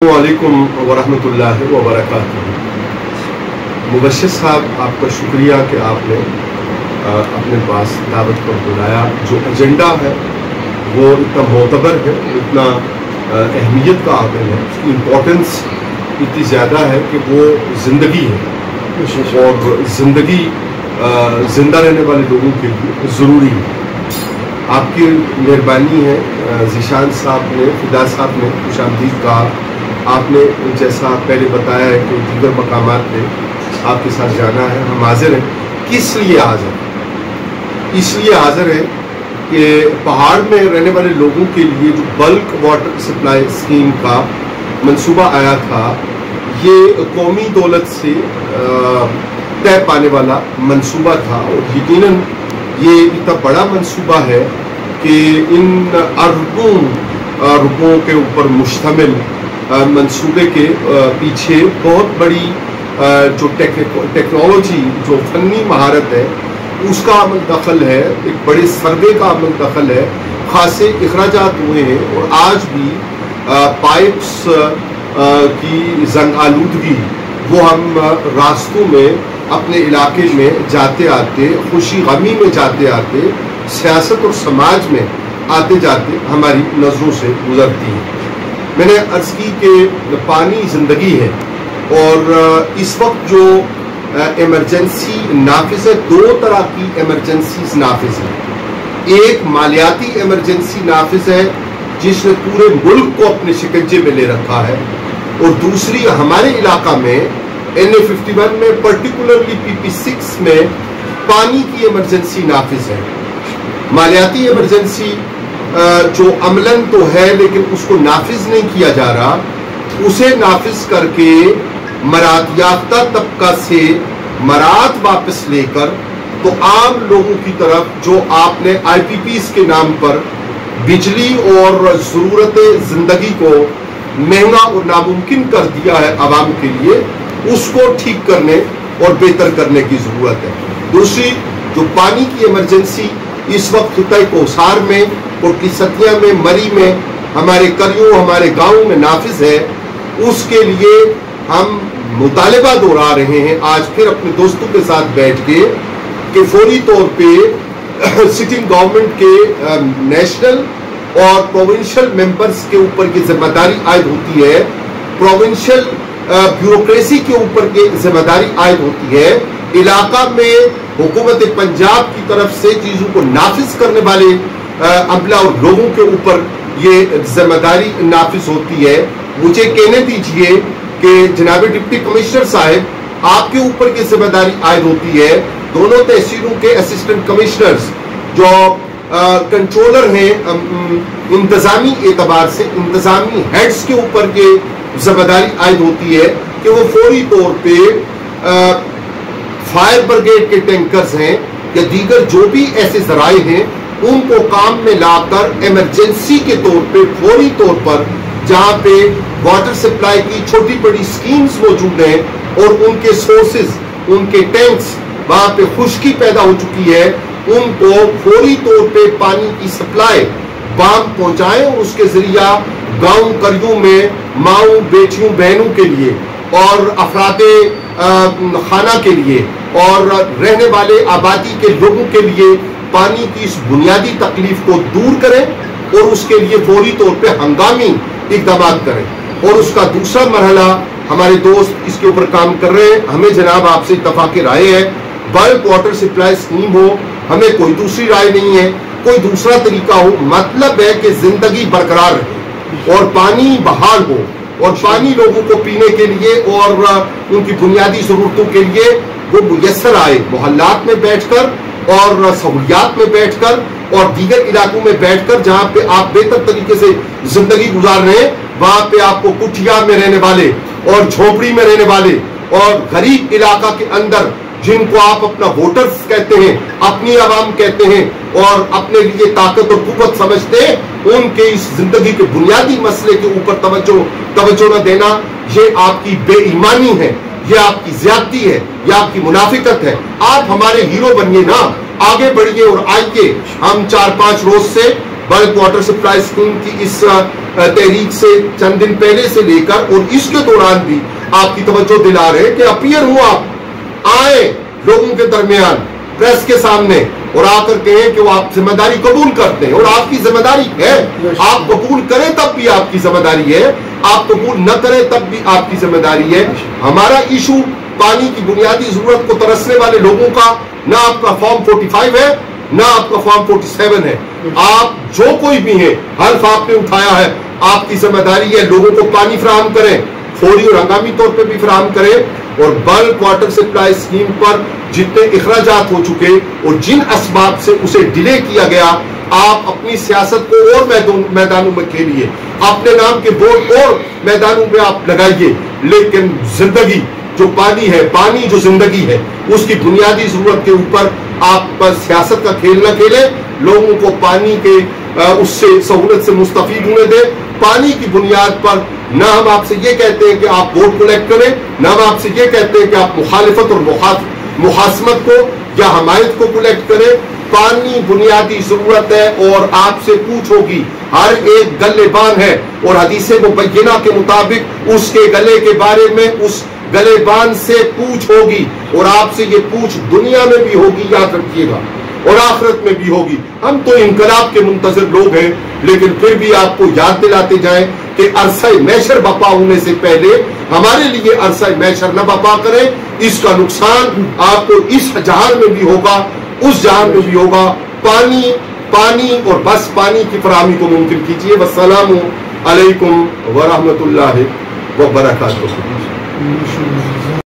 वालेकुम वरहमतुल्लाहि वबरकातुहू। मुबश्शिर साहब, आपका शुक्रिया कि आपने अपने पास दावत पर बुलाया। जो एजेंडा है वो इतना मोतबर है, इतना अहमियत का आदम है, उसकी इम्पोर्टेंस इतनी ज़्यादा है कि वो ज़िंदगी है और ज़िंदगी ज़िंदा रहने वाले लोगों के लिए ज़रूरी है। आपकी मेहरबानी है। ज़ीशान साहब ने, फिदा साहब ने खुशामदीद कहा। आपने जैसा पहले बताया है कि दीगर मकामात पे आपके साथ जाना है, हम हाजिर हैं। किस लिए हाजिर हैं? इसलिए हाजिर हैं कि पहाड़ में रहने वाले लोगों के लिए जो बल्क वाटर सप्लाई स्कीम का मंसूबा आया था, ये कौमी दौलत से तय पाने वाला मंसूबा था और यकीनन ये इतना बड़ा मंसूबा है कि इन अरबों रुपयों के ऊपर मुश्तमिल मंसूबे के पीछे बहुत बड़ी जो टेक्नोलॉजी, जो फनी महारत है, उसका अमल दखल है। एक बड़े सर्वे का अमल दखल है। खासे अखराजात हुए हैं और आज भी पाइप्स की जंग आलूदगी वो हम रास्तों में अपने इलाके में जाते आते, खुशी गमी में जाते आते, सियासत और समाज में आते जाते हमारी नज़रों से गुजरती है। मैंने अर्ज़ की कि पानी ज़िंदगी है और इस वक्त जो एमरजेंसी नाफिज है, दो तरह की एमरजेंसीज नाफिज है। एक मालियाती एमरजेंसी नाफिज है जिसने पूरे मुल्क को अपने शिकंजे में ले रखा है, और दूसरी हमारे इलाका में NA51 में, पर्टिकुलरली PP6 में पानी की एमरजेंसी नाफिज है। मालियाती एमरजेंसी जो अमलन तो है लेकिन उसको नाफिज नहीं किया जा रहा, उसे नाफिज करके मराद याफ्ता तबका से मराद वापस लेकर तो आम लोगों की तरफ जो आपने IPPs के नाम पर बिजली और ज़रूरत ज़िंदगी को महंगा और नामुमकिन कर दिया है आवाम के लिए, उसको ठीक करने और बेहतर करने की ज़रूरत है। दूसरी जो पानी की इमरजेंसी इस वक्त खिताई कोसार में, कोटली सतिया में, मरी में, हमारे करियों, हमारे गाँव में नाफिज है, उसके लिए हम मुतालिबा दोहरा रहे हैं आज फिर अपने दोस्तों के साथ बैठ के कि फौरी तौर पे सिटिंग गवर्नमेंट के नेशनल और प्रोविंशियल मेंबर्स के ऊपर की जिम्मेदारी आयद होती है, प्रोविंशियल ब्यूरोक्रेसी के ऊपर की जिम्मेदारी आयद होती है, इलाका में हुकूमत पंजाब की तरफ से चीज़ों को नाफिज करने वाले अमला और लोगों के ऊपर ये जिम्मेदारी नाफिज होती है। मुझे कहने दीजिए कि जनाब डिप्टी कमिश्नर साहब, आपके ऊपर की जिम्मेदारी आयद होती है। दोनों तहसीलों के असिस्टेंट कमिश्नर्स जो कंट्रोलर हैं, इंतजामी एतबार से इंतजामी हेड्स के ऊपर के जिम्मेदारी आयद होती है कि वो फौरी तौर पे फायर ब्रिगेड के टैंकर्स हैं या दीगर जो भी ऐसे जराए हैं, उनको काम में लाकर इमरजेंसी के तौर पे फौरी तौर पर जहां पे वाटर सप्लाई की छोटी बड़ी स्कीम्स मौजूद हैं और उनके सोर्सेज, उनके टैंक्स वहां पे खुश्की पैदा हो चुकी है, उनको फौरी तौर पे पानी की सप्लाई वहां पहुंचाएं और उसके जरिया गांव करियों में माओ बेटियों बहनों के लिए और अफरादे खाना के लिए और रहने वाले आबादी के लोगों के लिए पानी की इस बुनियादी तकलीफ को दूर करें और उसके लिए फौरी तौर पे हंगामी इक़दाम करें। और उसका दूसरा मरहला हमारे दोस्त इसके ऊपर काम कर रहे हैं। हमें जनाब आपसे इत्तफाक़ राय है, बल्क वाटर सप्लाई स्कीम हो, हमें कोई दूसरी राय नहीं है, कोई दूसरा तरीका हो। मतलब है कि जिंदगी बरकरार रहे और पानी बहाल हो और पानी लोगों को पीने के लिए और उनकी बुनियादी जरूरतों के लिए वो मुयस्सर आए। मोहल्लात में बैठकर और सहूलियात में बैठकर और दीगर इलाकों में बैठकर जहां पे आप बेहतर तरीके से जिंदगी गुजार रहे हैं, वहां पे आपको कुटिया में रहने वाले और झोपड़ी में रहने वाले और गरीब इलाका के अंदर जिनको आप अपना वोटर्स कहते हैं, अपनी आवाम कहते हैं और अपने लिए ताकत और कुव्वत समझते हैं, उनके इस जिंदगी के बुनियादी मसले के ऊपर तवज्जो न देना, ये आपकी बेईमानी है, ये आपकी ज्यादती है, ये आपकी मुनाफिकत है। आप हमारे हीरो बनिए ना, आगे बढ़िए और आइए। हम 4-5 रोज से बल्क वाटर सप्लाई स्कीम की इस तहरीक से चंद दिन पहले से लेकर और इसके दौरान भी आपकी तवज्जो दिला रहे हैं कि अपीयर हो, आप आए लोगों के दरमियान प्रेस के सामने और आकर कहें कि वो आप जिम्मेदारी कबूल करते हैं, और आपकी जिम्मेदारी है। आप कबूल करें तब भी आपकी जिम्मेदारी है, आप कबूल न करें तब भी आपकी जिम्मेदारी है। हमारा इशू पानी की बुनियादी जरूरत को तरसने वाले लोगों का ना आपका फॉर्म 45 है ना आपका फॉर्म 47 है। आप जो कोई भी है, हल्फ आपने उठाया है, आपकी जिम्मेदारी है लोगों को पानी फराहम करें, फौरी और हंगामी तौर पे भी फराहम करें। और बल्क वाटर सप्लाई स्कीम पर जितने इखराजात हो चुके और जिन असबाब से उसे डिले किया गया, आप अपनी सियासत को और मैदानों में खेलिए, अपने नाम के बोर्ड और मैदानों में आप लगाइए, लेकिन जिंदगी जो पानी है, पानी जो जिंदगी है, उसकी बुनियादी जरूरत के ऊपर आप सियासत का खेल न खेले। लोगों को पानी के उससे सहूलत से मुस्तफीद होने दे। पानी की बुनियाद पर ना हम आपसे ये कहते हैं कि आप वोट कलेक्ट करें, ना हम आपसे ये कहते हैं कि आप मुखालिफत और मुहासमत को या हमायत को कलेक्ट करें। पानी बुनियादी जरूरत है और आपसे पूछ होगी, हर एक गलेबान है और हदीसे मुबय्यना के मुताबिक उसके गले के बारे में उस गलेबान से पूछ होगी, और आपसे ये पूछ दुनिया में भी होगी, याद रखिएगा, और आखिरत में भी होगी। हम तो इनकलाब के मुंतज़िर लोग हैं, लेकिन फिर भी आपको याद दिलाते जाएं कि अरसा मैशर बपा होने से पहले हमारे लिए अरसा मैशर न बपा करें। इसका नुकसान आपको इस जहान में भी होगा, उस जहान में भी होगा। पानी पानी और बस पानी की फराहमी को मुमकिन कीजिए। वस्सलामु अलैकुम व रहमतुल्लाहि व बरकातुहू।